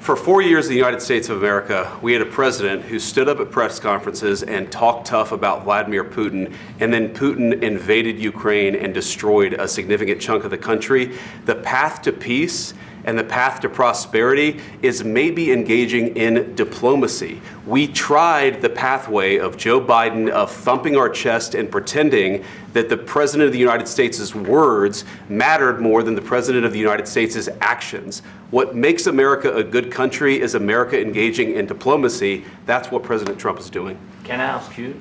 For 4 years in the United States of America, we had a president who stood up at press conferences and talked tough about Vladimir Putin, and then Putin invaded Ukraine and destroyed a significant chunk of the country. The path to peace and the path to prosperity is maybe engaging in diplomacy. We tried the pathway of Joe Biden of thumping our chest and pretending that the President of the United States' words mattered more than the President of the United States' actions. What makes America a good country is America engaging in diplomacy. That's what President Trump is doing. Can I ask you?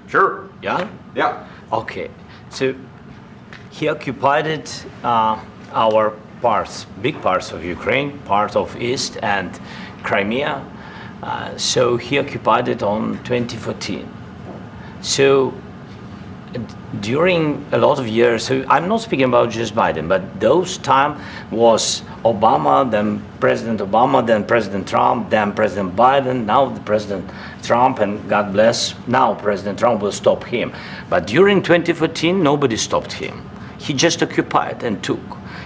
Sure. Yeah? Yeah. Okay. So he occupied our parts, big parts of Ukraine, part of East and Crimea. So he occupied it on 2014. So during a lot of years, so I'm not speaking about just Biden, but those time was Obama, then President Obama, then President Trump, then President Biden, now the President Trump, and God bless, now President Trump will stop him. But during 2014, nobody stopped him. He just occupied and took.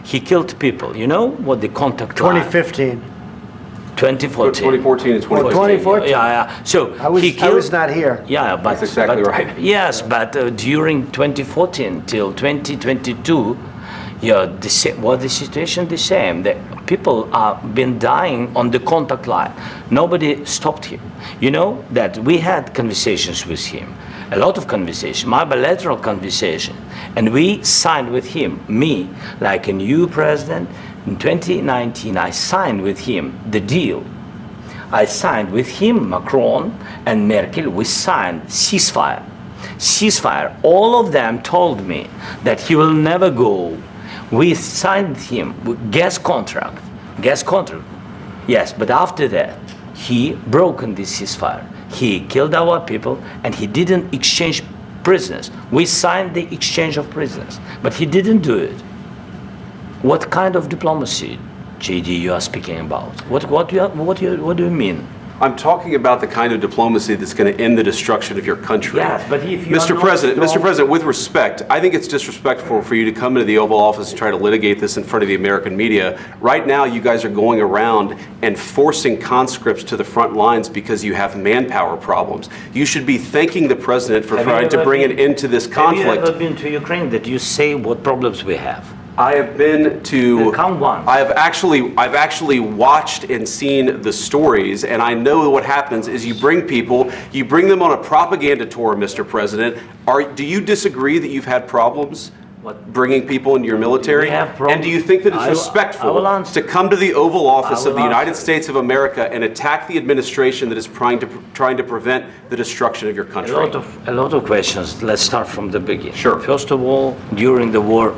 He killed people. You know what the contact 2015. 2014 2014. and 2015. 2014. Yeah. So I was not here. Yeah, but That's exactly right. Yes, but during 2014 till 2022, yeah, the situation the same. The people have been dying on the contact line. Nobody stopped him. You know that we had conversations with him, a lot of conversation, my bilateral conversation, and we signed with him, me, like a new president. In 2019, I signed with him the deal. I signed with him, Macron and Merkel, we signed ceasefire. Ceasefire. All of them told me that he will never go. We signed with him with gas contract. Yes, but after that, he broken this ceasefire. He killed our people and he didn't exchange prisoners. We signed the exchange of prisoners, but he didn't do it. What kind of diplomacy, JD, you are speaking about? What do you mean? I'm talking about the kind of diplomacy that's going to end the destruction of your country. Yes, but if you Mr. President, with respect, I think it's disrespectful for you to come into the Oval Office and try to litigate this in front of the American media. Right now, you guys are going around and forcing conscripts to the front lines because you have manpower problems. You should be thanking the president for trying to bring an end to this conflict. Have you ever been to Ukraine that you say what problems we have? I have been to. Count one. I've actually watched and seen the stories, and I know what happens is you bring them on a propaganda tour, Mr. President. Do you disagree that you've had problems bringing people into your military? And do you think that it's respectful to come to the Oval Office of the United States of America and attack the administration that is trying to prevent the destruction of your country? A lot of questions. Let's start from the beginning. Sure. First of all, during the war,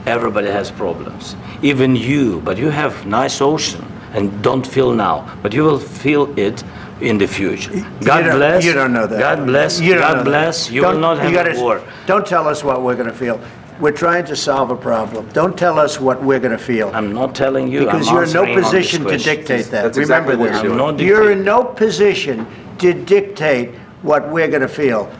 everybody has problems, even you, but you have nice ocean and don't feel now, but you will feel it in the future. God bless. You don't know that. God bless. God bless. You will not have a war. Don't tell us what we're going to feel. We're trying to solve a problem. Don't tell us what we're going to feel. I'm not telling you. Because you're in no position to dictate that. That's Remember exactly what this. You're in no position to dictate what we're going to feel.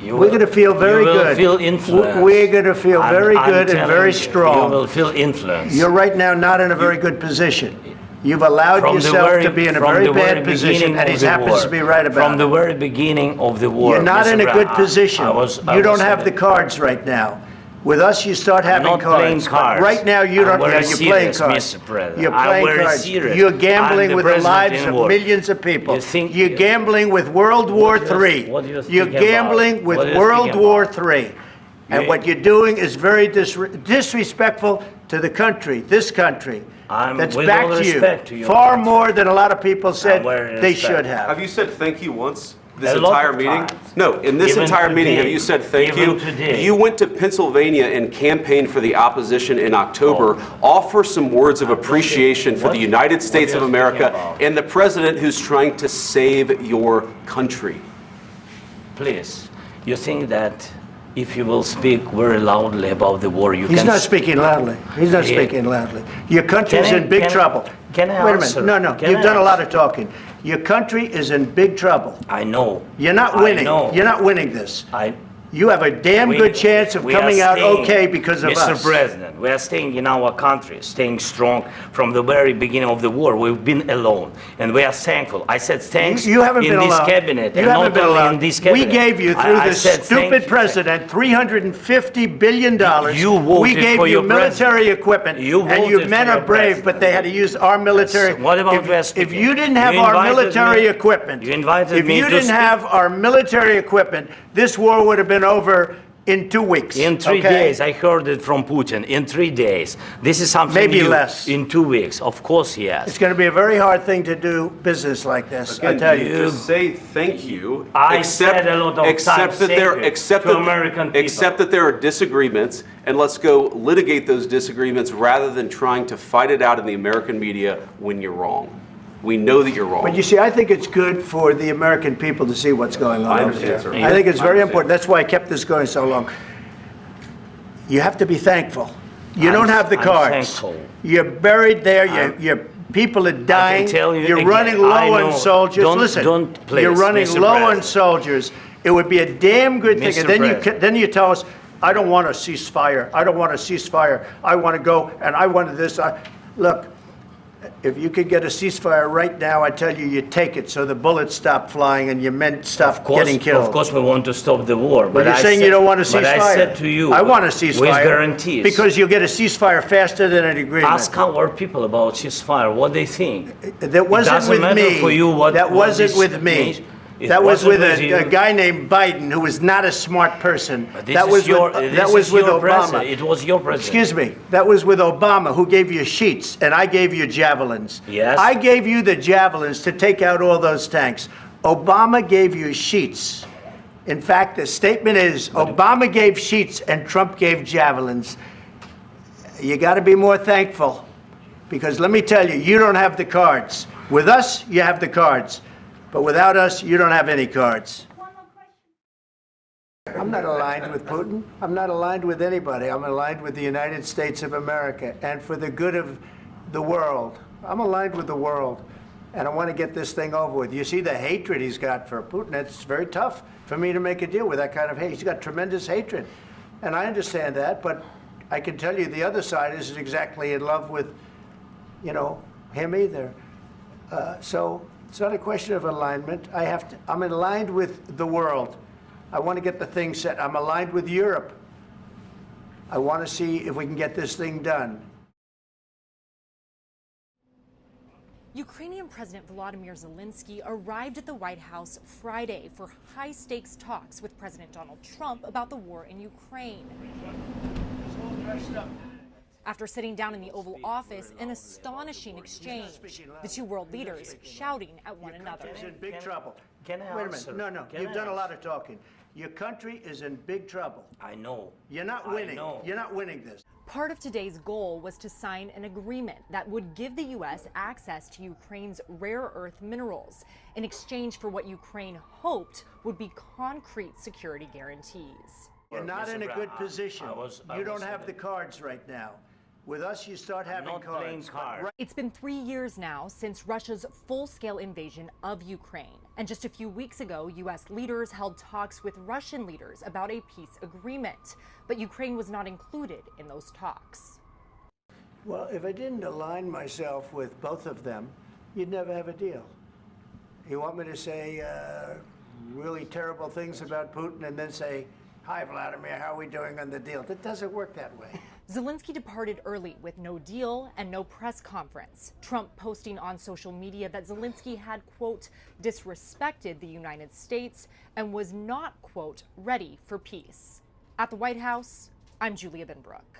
We're going to feel very good. You will feel influence. We're going to feel very good and very strong. You will feel influence. You're right now not in a very good position. You've allowed yourself to be in a very bad position, and he happens to be right about it. From the very beginning of the war. You're not in a good position. You don't have the cards right now. With us, you start having cards. I'm not playing cards. Right now, you don't. Yeah, you're playing cards. Mr. President. You're playing cards. Serious. You're gambling with the lives of millions of people. You're gambling with World War III. You're gambling with World War III. And what you're doing is very disrespectful to the country, this country. That's back to you. Far more than a lot of people said they should have. Have you said thank you once? This entire meeting? No, in this entire meeting, have you said thank you? You went to Pennsylvania and campaigned for the opposition in October. Offer some words of appreciation for the United States of America and the president who's trying to save your country. Please, you think that if you will speak very loudly about the war, you can... He's not speaking loudly. He's not speaking loudly. Your country's in big trouble. Can I Wait a answer? minute. No. You've done a lot of talking. Your country is in big trouble. I know. You're not winning. You're not winning this. you have a damn good chance of coming out okay because of us. Mr. President, we are staying in our country, staying strong from the very beginning of the war. We've been alone, and we are thankful. I said thanks you haven't in been this alone. cabinet, You and haven't not been only alone. in this cabinet. We gave you, through I this said thank stupid you. president, $350 billion. You voted we gave for you your military president. equipment, You and you voted men for are your brave, but they had to use our military. Yes. What about West if Virginia? you didn't have You our invited military me- equipment, You invited if me you to didn't speak. have our military equipment, this war would have been over in 2 weeks. In 3 okay? days, I heard it from Putin. In 3 days, this is something Maybe new. less. In 2 weeks, of course, yes. It's going to be a very hard thing to do business like this. I tell you. Just say thank you. I said a lot of times thank you to American people. Accept that there are disagreements, and let's go litigate those disagreements rather than trying to fight it out in the American media when you're wrong. We know that you're wrong. But you see, I think it's good for the American people to see what's going on. I over understand, there. sir. I think it's I very understand. important. That's why I kept this going so long. You have to be thankful. You don't have the I'm cards. thankful. You're buried there. Your people are dying. tell you You're again, running I low know. on soldiers. Don't- Listen, don't please, you're running Mr. low on President. soldiers. It would be a damn good thing. Mr. And then President. then you tell us, I don't want a ceasefire. I don't want a ceasefire. I want to go and I want this. Look. If you could get a ceasefire right now, I tell you, you take it so the bullets stop flying and your men stop getting killed. Of course, we want to stop the war. But you're saying you don't want a ceasefire. But I said to you, I want a ceasefire. with guarantees. Because you'll get a ceasefire faster than an agreement. Ask our people about ceasefire, what they think. That wasn't doesn't with matter me. for you what- That what wasn't this with me. means. It That was wasn't with with you. a guy named Biden, who was not a smart person. But this That is was your, with, this that was is with your Obama. president. It was your president. Excuse me. That was with Obama, who gave you sheets, and I gave you javelins. Yes. I gave you the javelins to take out all those tanks. Obama gave you sheets. In fact, the statement is Obama gave sheets and Trump gave javelins. You got to be more thankful, because let me tell you, you don't have the cards. With us, you have the cards. But without us, you don't have any cards. I'm not aligned with Putin. I'm not aligned with anybody. I'm aligned with the United States of America and for the good of the world. I'm aligned with the world, and I want to get this thing over with. You see the hatred he's got for Putin. It's very tough for me to make a deal with that kind of hate. He's got tremendous hatred, and I understand that, but I can tell you the other side isn't exactly in love with, him either. So it's not a question of alignment. I'm aligned with the world. I want to get the thing set. I'm aligned with Europe. I want to see if we can get this thing done. Ukrainian President Volodymyr Zelenskyy arrived at the White House Friday for high-stakes talks with President Donald Trump about the war in Ukraine. After sitting down in the Oval Office, an astonishing exchange. The two world leaders shouting at one another. Your country is in big trouble. Can I Wait a answer? minute. No. You've done a lot of talking. Your country is in big trouble. I know. You're not winning. know. You're not winning this. Part of today's goal was to sign an agreement that would give the U.S. access to Ukraine's rare earth minerals in exchange for what Ukraine hoped would be concrete security guarantees. You're not in a good position. I You don't was- have the cards right now. With us, you start having not cards. playing But cards. It's been 3 years now since Russia's full-scale invasion of Ukraine. And just a few weeks ago, U.S. leaders held talks with Russian leaders about a peace agreement. But Ukraine was not included in those talks. Well, if I didn't align myself with both of them, you'd never have a deal. You want me to say really terrible things about Putin and then say, "Hi, Vladimir, how are we doing on the deal?" That doesn't work that way. Zelenskyy departed early with no deal and no press conference. Trump posting on social media that Zelenskyy had, quote, disrespected the United States and was not, quote, ready for peace. At the White House, I'm Juliet Binbrook.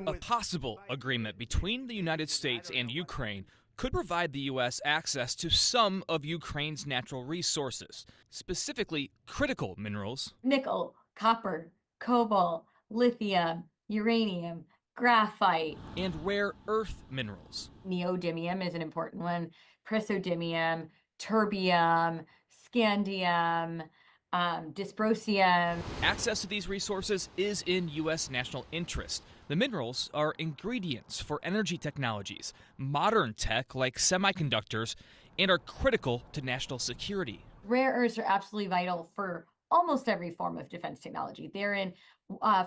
A possible agreement between the United States and Ukraine could provide the U.S. access to some of Ukraine's natural resources, specifically critical minerals. Nickel, copper, cobalt, lithium, uranium, graphite. And rare earth minerals. Neodymium is an important one, praseodymium, terbium, scandium, dysprosium. Access to these resources is in U.S. national interest. The minerals are ingredients for energy technologies, modern tech like semiconductors, and are critical to national security. rare earths are absolutely vital for almost every form of defense technology. They're in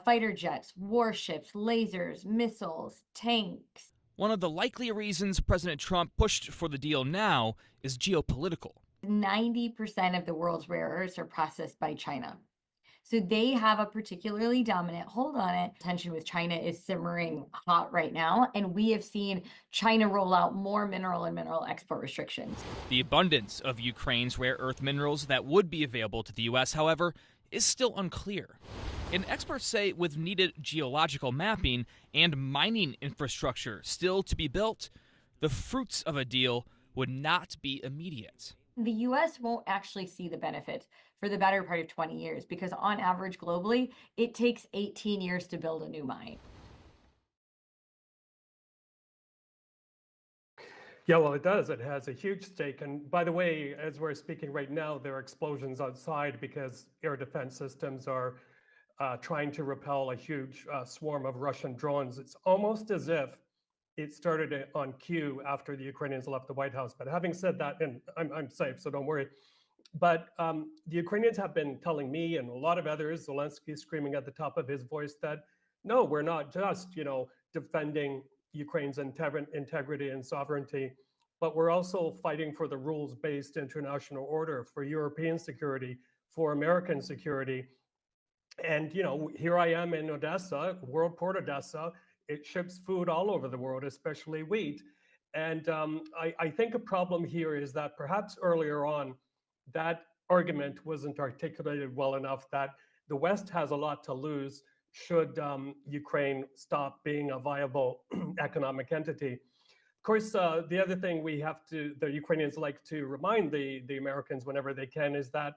fighter jets, warships, lasers, missiles, tanks. One of the likely reasons President Trump pushed for the deal now is geopolitical. 90% of the world's rare earths are processed by China. So they have a particularly dominant hold on it. Tension with China is simmering hot right now, and we have seen China roll out more mineral and mineral export restrictions. The abundance of Ukraine's rare earth minerals that would be available to the U.S., however, is still unclear. And experts say with needed geological mapping and mining infrastructure still to be built, the fruits of a deal would not be immediate. The U.S. won't actually see the benefits for the better part of 20 years because on average globally, it takes 18 years to build a new mine. Yeah, well, it does. It has a huge stake. And by the way, as we're speaking right now, there are explosions outside because air defense systems are trying to repel a huge swarm of Russian drones. It's almost as if it started on cue after the Ukrainians left the White House. But having said that, and I'm safe, so don't worry. But the Ukrainians have been telling me and a lot of others, Zelenskyy screaming at the top of his voice that, no, we're not just, defending Ukraine's integrity and sovereignty, but we're also fighting for the rules-based international order, for European security, for American security. And, here I am in Odessa, World Port Odessa. It ships food all over the world, especially wheat. And I think a problem here is that perhaps earlier on, that argument wasn't articulated well enough that the West has a lot to lose should Ukraine stop being a viable economic entity. Of course, the other thing the Ukrainians like to remind the Americans whenever they can is that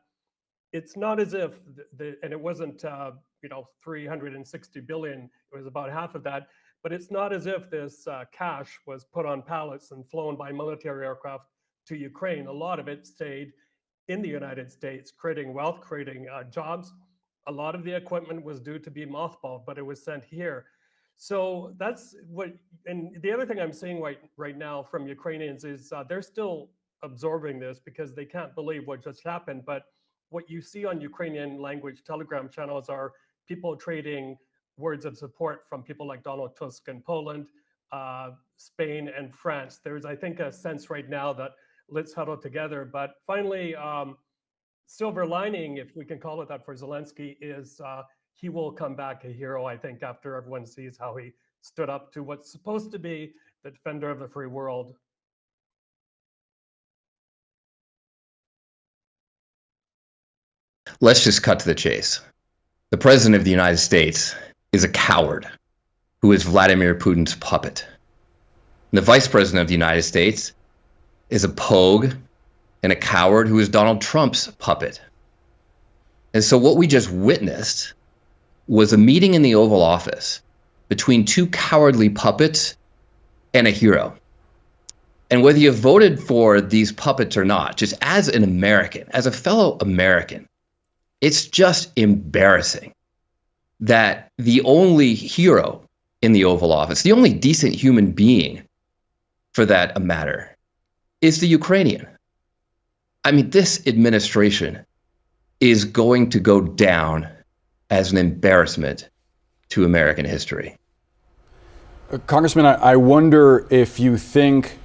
it's not as if, and it wasn't, 360 billion, it was about half of that, but it's not as if this cash was put on pallets and flown by military aircraft to Ukraine. A lot of it stayed in the United States, creating wealth, creating jobs. A lot of the equipment was due to be mothballed, but it was sent here. So that's what, and the other thing I'm seeing right now from Ukrainians is they're still absorbing this because they can't believe what just happened. But what you see on Ukrainian language Telegram channels are people trading words of support from people like Donald Tusk in Poland, Spain, and France. There's, I think, a sense right now that let's huddle together. But finally, silver lining, if we can call it that, for Zelenskyy is he will come back a hero, I think, after everyone sees how he stood up to what's supposed to be the defender of the free world. Let's just cut to the chase. The president of the United States is a coward who is Vladimir Putin's puppet. And the vice president of the United States is a pogue and a coward who is Donald Trump's puppet. And so what we just witnessed was a meeting in the Oval Office between two cowardly puppets and a hero. And whether you voted for these puppets or not, just as an American, as a fellow American, it's just embarrassing that the only hero in the Oval Office, the only decent human being for that matter, is the Ukrainian. I mean, this administration is going to go down as an embarrassment to American history. Congressman, I wonder if you think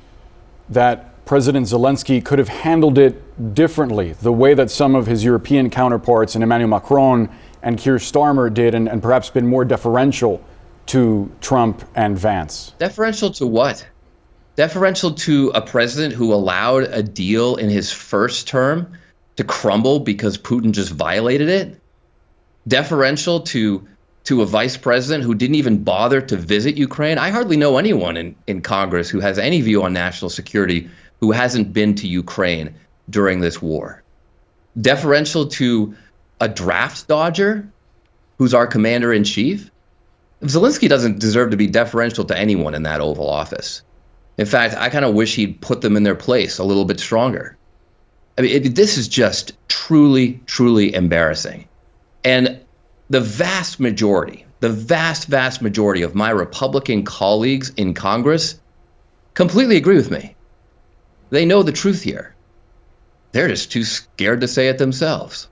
that President Zelenskyy could have handled it differently, the way that some of his European counterparts and Emmanuel Macron and Keir Starmer did, and perhaps been more deferential to Trump and Vance. Deferential to what? Deferential to a president who allowed a deal in his first term to crumble because Putin just violated it? Deferential to a vice president who didn't even bother to visit Ukraine? I hardly know anyone in Congress who has any view on national security who hasn't been to Ukraine during this war. Deferential to a draft dodger who's our commander-in-chief? Zelenskyy doesn't deserve to be deferential to anyone in that Oval Office. In fact, I kind of wish he'd put them in their place a little bit stronger. I mean, this is just truly, truly embarrassing. And the vast majority of my Republican colleagues in Congress completely agree with me. They know the truth here. They're just too scared to say it themselves.